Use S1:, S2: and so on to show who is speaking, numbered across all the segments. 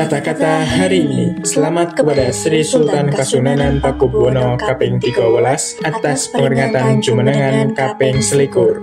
S1: Kata-kata hari ini, selamat kepada Sri Sultan Kasunanan Pakubuwono Kaping 13 atas peringatan Jumenengan Kaping Selikur.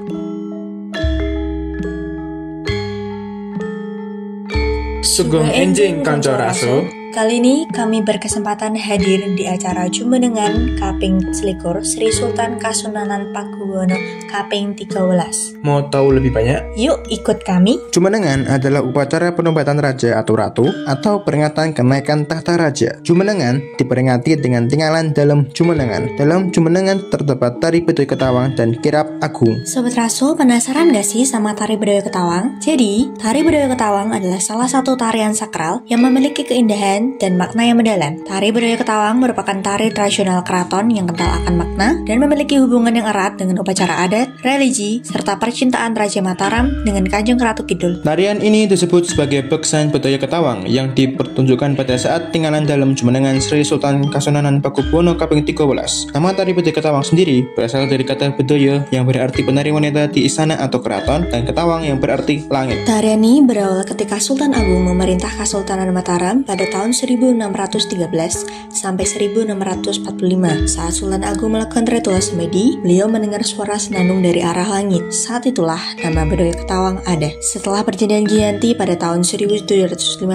S1: Sugeng enjing kanca raso.
S2: Kali ini kami berkesempatan hadir di acara Jumenengan Kaping Selikur Sri Sultan Kasunanan Pakubuwono Kaping 13.
S1: Mau tahu lebih banyak?
S2: Yuk ikut kami.
S3: Jumenengan adalah upacara penobatan raja atau ratu atau peringatan kenaikan tahta raja. Jumenengan diperingati dengan tinggalan dalam Jumenengan. Dalam Jumenengan terdapat tari Bedoyo Ketawang dan kirap agung.
S2: Sobat Raso, penasaran gak sih sama tari Bedoyo Ketawang? Jadi, tari Bedoyo Ketawang adalah salah satu tarian sakral yang memiliki keindahan dan makna yang mendalam. Tari Bedoyo Ketawang merupakan tari tradisional keraton yang kental akan makna dan memiliki hubungan yang erat dengan upacara adat, religi, serta percintaan Raja Mataram dengan Kanjeng Ratu Kidul.
S3: Tarian ini disebut sebagai Beksan Bedoyo Ketawang yang dipertunjukkan pada saat tinggalan dalam Jumenengan Sri Sultan Kasunanan Pakubuwono Kaping 13. Nama tari Bedoyo Ketawang sendiri berasal dari kata Bedoyo yang berarti penari wanita di istana atau keraton dan Ketawang yang berarti langit.
S2: Tarian ini berawal ketika Sultan Agung memerintah Kesultanan Mataram pada tahun 1613 sampai 1645. Saat Sultan Agung melakukan ritual semedi, beliau mendengar suara senandung dari arah langit. Saat itulah nama Bedoyo Ketawang ada. Setelah perjanjian Giyanti pada tahun 1755,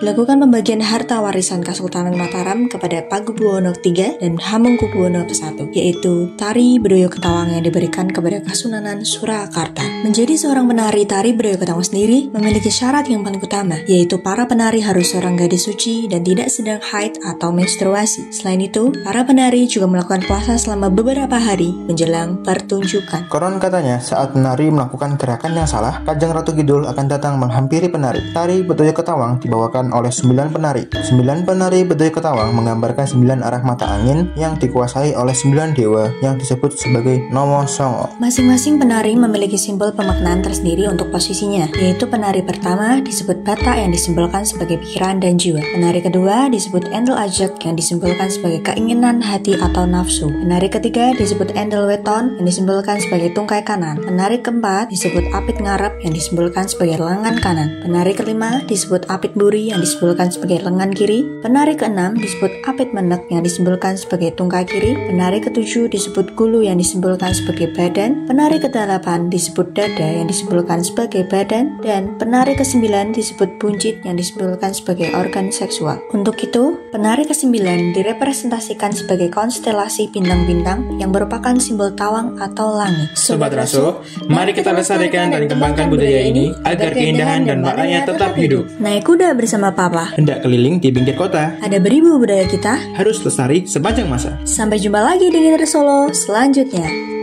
S2: dilakukan pembagian harta warisan Kesultanan Mataram kepada Pakubuwono III dan Hamengkubuwono I, yaitu tari Bedoyo Ketawang yang diberikan kepada Kasunanan Surakarta. Menjadi seorang penari, tari Bedoyo Ketawang sendiri memiliki syarat yang paling utama, yaitu para penari harus seorang gadis suci dan tidak sedang haid atau menstruasi. Selain itu, para penari juga melakukan puasa selama beberapa hari menjelang pertunjukan.
S3: Konon katanya saat penari melakukan gerakan yang salah, Kanjeng Ratu Kidul akan datang menghampiri penari. Tari Bedoyo Ketawang dibawakan oleh 9 penari. 9 penari Bedoyo Ketawang menggambarkan 9 arah mata angin yang dikuasai oleh 9 dewa yang disebut sebagai Nomo Songo.
S2: Masing-masing penari memiliki simbol pemaknaan tersendiri untuk posisinya, yaitu penari pertama disebut Bata yang disimbolkan sebagai pikiran dan jiwa. Penari kedua disebut Endel Ajak yang disimbolkan sebagai keinginan hati atau nafsu. Penari ketiga disebut Endel Weton yang disimbolkan sebagai tungkai kanan. Penari keempat disebut Apit Ngarep yang disimbolkan sebagai lengan kanan. Penari kelima disebut Apit Buri yang disimbolkan sebagai lengan kiri. Penari keenam disebut Apit Menek yang disimbolkan sebagai tungkai kiri. Penari ketujuh disebut Gulu yang disimbolkan sebagai badan. Penari kedelapan disebut Dada yang disimbolkan sebagai badan. Dan penari kesembilan disebut Buncit yang disimbolkan sebagai organ seksual. Untuk itu, penari ke-9 direpresentasikan sebagai konstelasi bintang-bintang yang merupakan simbol tawang atau langit.
S1: Sobat Raso, mari kita lestarikan dan kembangkan budaya ini agar keindahan dan maknanya tetap hidup.
S2: Naik kuda bersama Papa,
S3: Hendak keliling di pinggir kota,
S2: ada beribu budaya kita.
S3: harus lestari sepanjang masa.
S2: Sampai jumpa lagi di Gitar Solo selanjutnya.